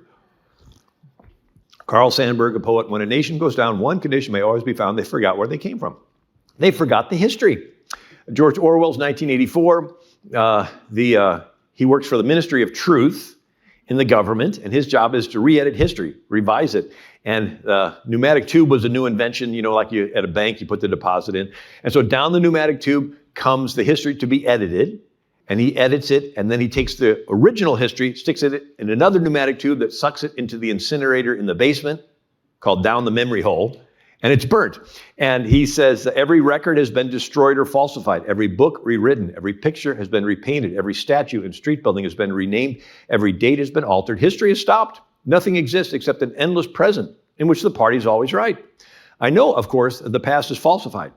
Carl Sandburg, a poet, when a nation goes down, one condition may always be found: they forgot where they came from. They forgot the history. George Orwell's 1984, he works for the Ministry of Truth in the government, and his job is to re-edit history, revise it. And pneumatic tube was a new invention, like you at a bank, you put the deposit in. And so down the pneumatic tube comes the history to be edited, and he edits it, and then he takes the original history, sticks it in another pneumatic tube that sucks it into the incinerator in the basement, called down the memory hole, and it's burnt. And he says that every record has been destroyed or falsified, every book rewritten, every picture has been repainted, every statue and street building has been renamed, every date has been altered, history has stopped. Nothing exists except an endless present in which the party's always right. I know, of course, that the past is falsified,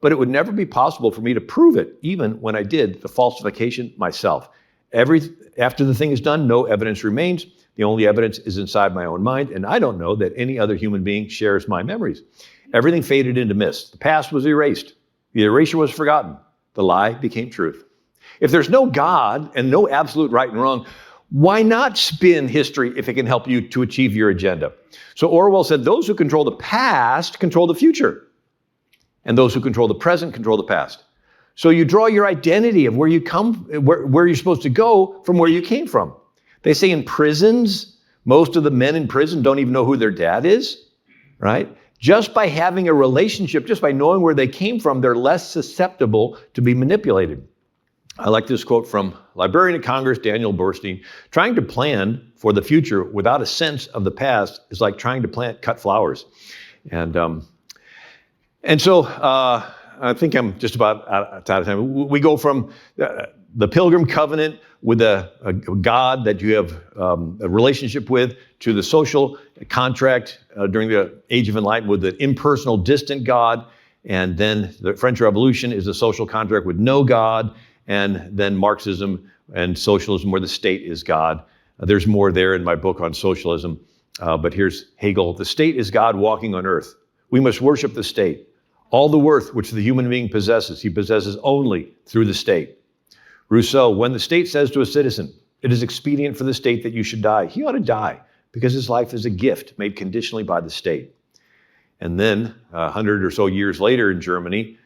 but it would never be possible for me to prove it, even when I did the falsification myself. After the thing is done, no evidence remains. The only evidence is inside my own mind, and I don't know that any other human being shares my memories. Everything faded into mist. The past was erased. The erasure was forgotten. The lie became truth. If there's no God and no absolute right and wrong, why not spin history if it can help you to achieve your agenda? So Orwell said, those who control the past control the future, and those who control the present control the past. So you draw your identity of where you come, where you're supposed to go from where you came from. They say in prisons, most of the men in prison don't even know who their dad is, right? Just by having a relationship, just by knowing where they came from, they're less susceptible to be manipulated. I like this quote from Librarian of Congress, Daniel Borstein. Trying to plan for the future without a sense of the past is like trying to cut flowers. And so I think I'm just about out of time. We go from the Pilgrim Covenant with a God that you have a relationship with, to the social contract during the Age of Enlightenment with the impersonal, distant God. And then the French Revolution is a social contract with no God. And then Marxism and socialism, where the state is God. There's more there in my book on socialism. But here's Hegel. The state is God walking on earth. We must worship the state. All the worth which the human being possesses, he possesses only through the state. Rousseau, when the state says to a citizen, it is expedient for the state that you should die, he ought to die because his life is a gift made conditionally by the state. And then 100 or so years later in Germany,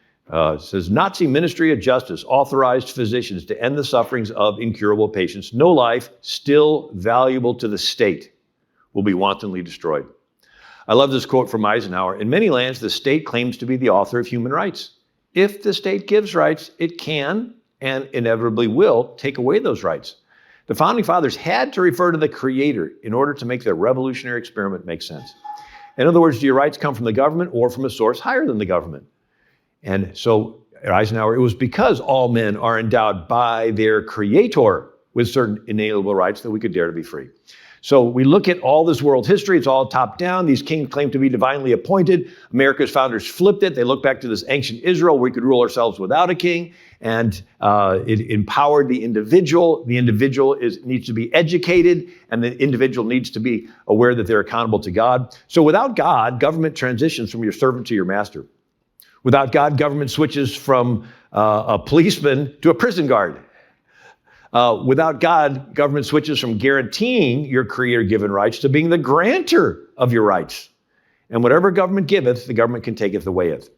says Nazi Ministry of Justice authorized physicians to end the sufferings of incurable patients. No life still valuable to the state will be wantonly destroyed. I love this quote from Eisenhower. In many lands, the state claims to be the author of human rights. If the state gives rights, it can and inevitably will take away those rights. The Founding Fathers had to refer to the Creator in order to make their revolutionary experiment make sense. In other words, do your rights come from the government or from a source higher than the government? And so at Eisenhower, it was because all men are endowed by their Creator with certain inalienable rights that we could dare to be free. So we look at all this world history, it's all top down. These kings claim to be divinely appointed. America's founders flipped it. They look back to this ancient Israel where we could rule ourselves without a king, and it empowered the individual. The individual needs to be educated, and the individual needs to be aware that they're accountable to God. So without God, government transitions from your servant to your master. Without God, government switches from a policeman to a prison guard. Without God, government switches from guaranteeing your creator-given rights to being the grantor of your rights. And whatever government giveth, the government can taketh awayeth.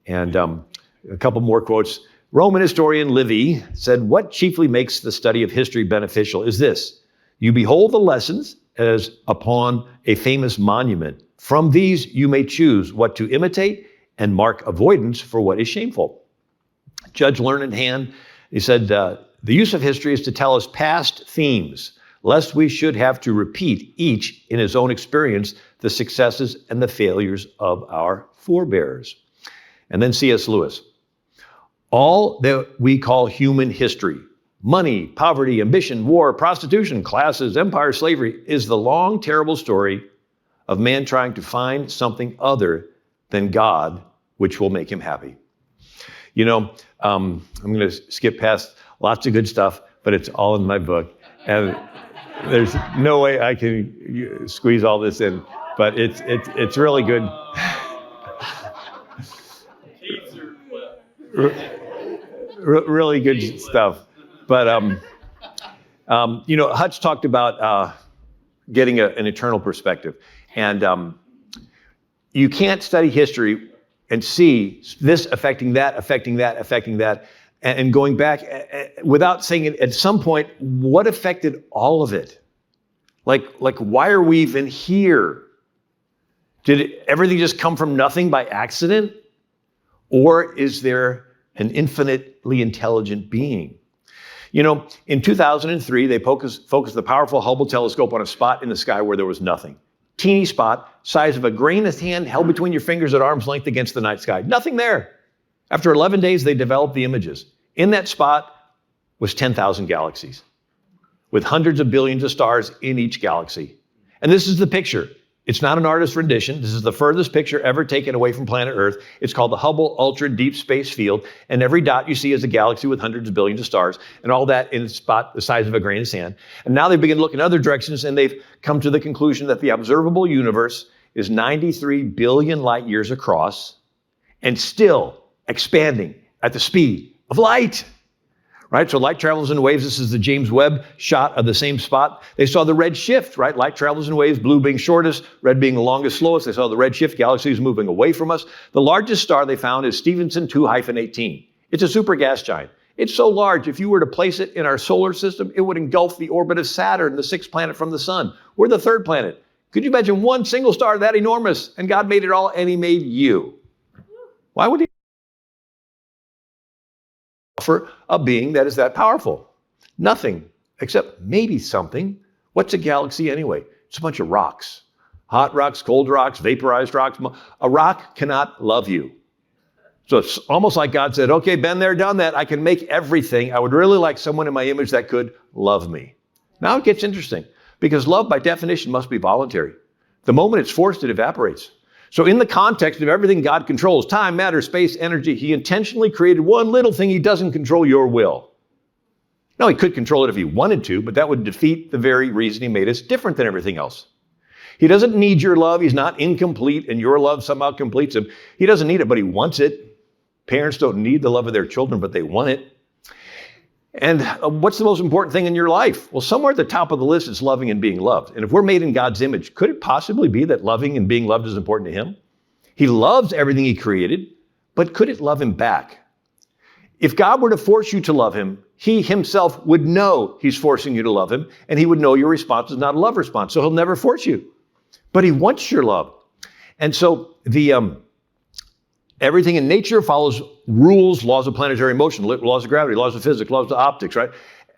And a couple more quotes. Roman historian Livy said, what chiefly makes the study of history beneficial is this: you behold the lessons as upon a famous monument. From these you may choose what to imitate and mark avoidance for what is shameful. Judge Learned Hand, he said, the use of history is to tell us past themes, lest we should have to repeat each in his own experience the successes and the failures of our forebears. And then C.S. Lewis. All that we call human history, money, poverty, ambition, war, prostitution, classes, empire, slavery, is the long, terrible story of man trying to find something other than God, which will make him happy. You know, I'm going to skip past lots of good stuff, but it's all in my book. And there's no way I can squeeze all this in, but it's really good. Really good stuff. But, you know, Hutch talked about getting an eternal perspective. And you can't study history and see this affecting that, affecting that, affecting that, and going back without saying it at some point, what affected all of it? Like why are we even here? Did everything just come from nothing by accident? Or is there an infinitely intelligent being? You know, in 2003, they focused the powerful Hubble telescope on a spot in the sky where there was nothing. Teeny spot, size of a grain of sand held between your fingers at arm's length against the night sky. Nothing there. After 11 days, they developed the images. In that spot was 10,000 galaxies with hundreds of billions of stars in each galaxy. And this is the picture. It's not an artist's rendition. This is the furthest picture ever taken away from planet Earth. It's called the Hubble Ultra Deep Space Field. And every dot you see is a galaxy with hundreds of billions of stars, and all that in a spot the size of a grain of sand. And now they begin to look in other directions, and they've come to the conclusion that the observable universe is 93 billion light years across and still expanding at the speed of light. Right? So light travels in waves. This is the James Webb shot of the same spot. They saw the red shift, right? Light travels in waves, blue being shortest, red being the longest, slowest. They saw the red shift, galaxies moving away from us. The largest star they found is Stephenson 2-18. It's a super gas giant. It's so large, if you were to place it in our solar system, it would engulf the orbit of Saturn, the sixth planet from the sun. We're the third planet. Could you imagine one single star that enormous? And God made it all, and he made you. Why would he for a being that is that powerful? Nothing, except maybe something. What's a galaxy anyway? It's a bunch of rocks. Hot rocks, cold rocks, vaporized rocks. A rock cannot love you. So it's almost like God said, okay, been there, done that. I can make everything. I would really like someone in my image that could love me. Now it gets interesting, because love by definition must be voluntary. The moment it's forced, it evaporates. So in the context of everything God controls, time, matter, space, energy, he intentionally created one little thing. He doesn't control your will. Now, he could control it if he wanted to, but that would defeat the very reason he made us different than everything else. He doesn't need your love. He's not incomplete, and your love somehow completes him. He doesn't need it, but he wants it. Parents don't need the love of their children, but they want it. And what's the most important thing in your life? Well, somewhere at the top of the list is loving and being loved. And if we're made in God's image, could it possibly be that loving and being loved is important to him? He loves everything he created, but could it love him back? If God were to force you to love him, he himself would know he's forcing you to love him, and he would know your response is not a love response, so he'll never force you. But he wants your love. And so everything in nature follows rules, laws of planetary motion, laws of gravity, laws of physics, laws of optics, right?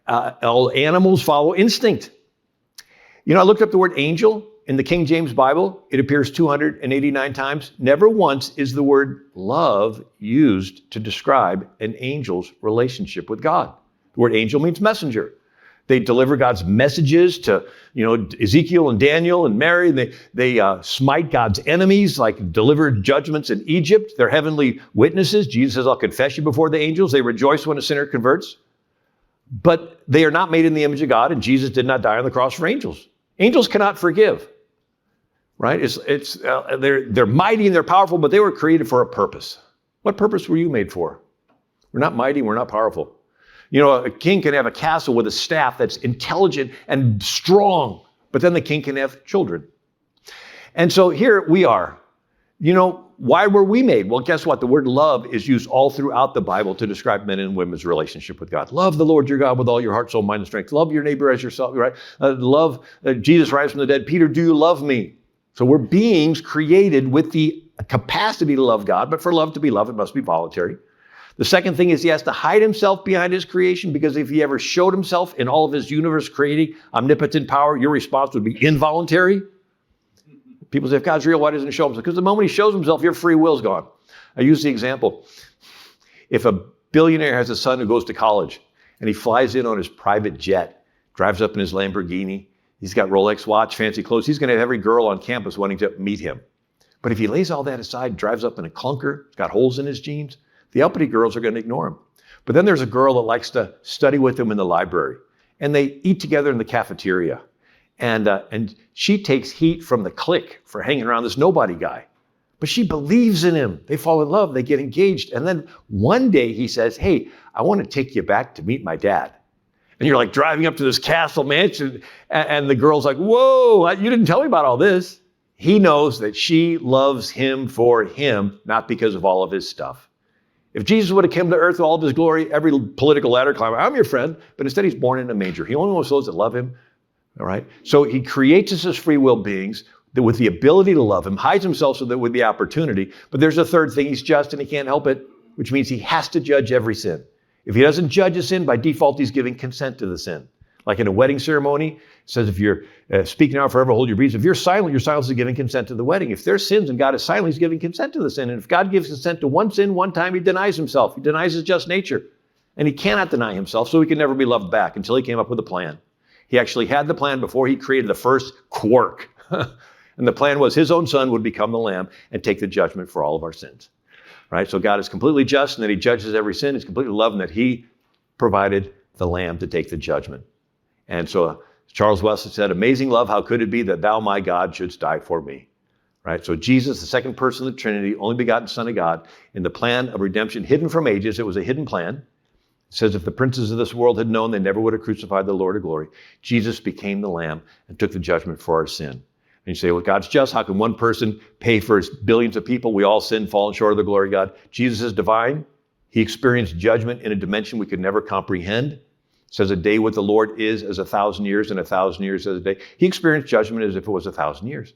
All animals follow instinct. You know, I looked up the word angel in the King James Bible. It appears 289 times. Never once is the word love used to describe an angel's relationship with God. The word angel means messenger. They deliver God's messages to, Ezekiel and Daniel and Mary. They smite God's enemies, like delivered judgments in Egypt. They're heavenly witnesses. Jesus says, I'll confess you before the angels. They rejoice when a sinner converts. But they are not made in the image of God, and Jesus did not die on the cross for angels. Angels cannot forgive, right? They're mighty and they're powerful, but they were created for a purpose. What purpose were you made for? We're not mighty, we're not powerful. You know, a king can have a castle with a staff that's intelligent and strong, but then the king can have children. And so here we are. You know, why were we made? Well, guess what? The word love is used all throughout the Bible to describe men and women's relationship with God. Love the Lord your God with all your heart, soul, mind, and strength. Love your neighbor as yourself, right? Love Jesus rise from the dead. Peter, do you love me? So we're beings created with the capacity to love God, but for love to be love, it must be voluntary. The second thing is he has to hide himself behind his creation, because if he ever showed himself in all of his universe creating omnipotent power, your response would be involuntary. People say, if God's real, why doesn't he show himself? Because the moment he shows himself, your free will's gone. I use the example. If a billionaire has a son who goes to college and he flies in on his private jet, drives up in his Lamborghini, he's got Rolex watch, fancy clothes, he's going to have every girl on campus wanting to meet him. But if he lays all that aside, drives up in a clunker, he's got holes in his jeans, the uppity girls are going to ignore him. But then there's a girl that likes to study with him in the library, and they eat together in the cafeteria. And she takes heat from the clique for hanging around this nobody guy. But she believes in him. They fall in love, they get engaged. And then one day he says, hey, I want to take you back to meet my dad. And you're like driving up to this castle mansion, and the girl's like, whoa, you didn't tell me about all this. He knows that she loves him for him, not because of all of his stuff. If Jesus would have come to earth with all of his glory, every political ladder climber, I'm your friend, but instead he's born in a manger. He only wants those that love him. All right. So he creates us as free will beings that with the ability to love him, hides himself so that with the opportunity. But there's a third thing. He's just and he can't help it, which means he has to judge every sin. If he doesn't judge a sin, by default, he's giving consent to the sin. Like in a wedding ceremony, it says if you're speaking now forever, hold your peace. If you're silent, your silence is giving consent to the wedding. If there's sins and God is silent, he's giving consent to the sin. And if God gives consent to one sin one time, he denies himself. He denies his just nature. And he cannot deny himself, so he can never be loved back until he came up with a plan. He actually had the plan before he created the first quark. And the plan was his own son would become the lamb and take the judgment for all of our sins. Right? So God is completely just and that he judges every sin. He's completely loving that he provided the lamb to take the judgment. And so Charles Wesley said, amazing love, how could it be that thou, my God, shouldst die for me? Right? So Jesus, the second person of the Trinity, only begotten Son of God, in the plan of redemption hidden from ages, it was a hidden plan. It says if the princes of this world had known, they never would have crucified the Lord of glory. Jesus became the lamb and took the judgment for our sin. And you say, well, God's just. How can one person pay for billions of people? We all sin, fallen short of the glory of God. Jesus is divine. He experienced judgment in a dimension we could never comprehend. It says a day with the Lord is as 1,000 years and 1,000 years as a day. He experienced judgment as if it was 1,000 years.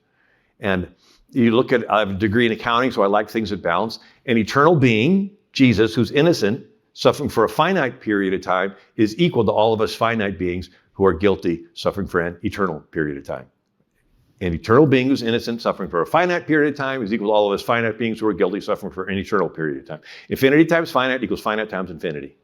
And you look at, I have a degree in accounting, so I like things that balance. An eternal being, Jesus, who's innocent, suffering for a finite period of time, is equal to all of us finite beings who are guilty, suffering for an eternal period of time. An eternal being who's innocent, suffering for a finite period of time, is equal to all of us finite beings who are guilty, suffering for an eternal period of time. Infinity times finite equals finite times infinity.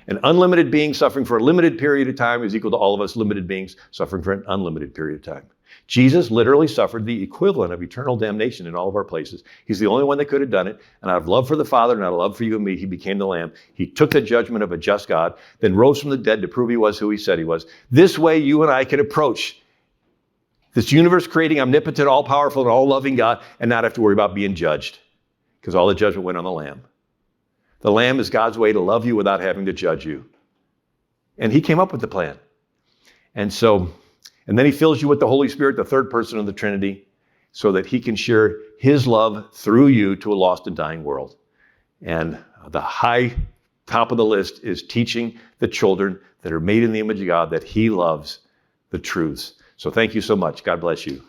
An unlimited being suffering for a limited period of time is equal to all of us limited beings suffering for an unlimited period of time. Jesus literally suffered the equivalent of eternal damnation in all of our places. He's the only one that could have done it. And out of love for the Father and out of love for you and me, he became the Lamb. He took the judgment of a just God, then rose from the dead to prove he was who he said he was. This way, you and I can approach this universe creating, omnipotent, all-powerful, and all-loving God and not have to worry about being judged, because all the judgment went on the Lamb. The Lamb is God's way to love you without having to judge you. And he came up with the plan. And then he fills you with the Holy Spirit, the third person of the Trinity, so that he can share his love through you to a lost and dying world. And the high top of the list is teaching the children that are made in the image of God that he loves the truths. So thank you so much. God bless you.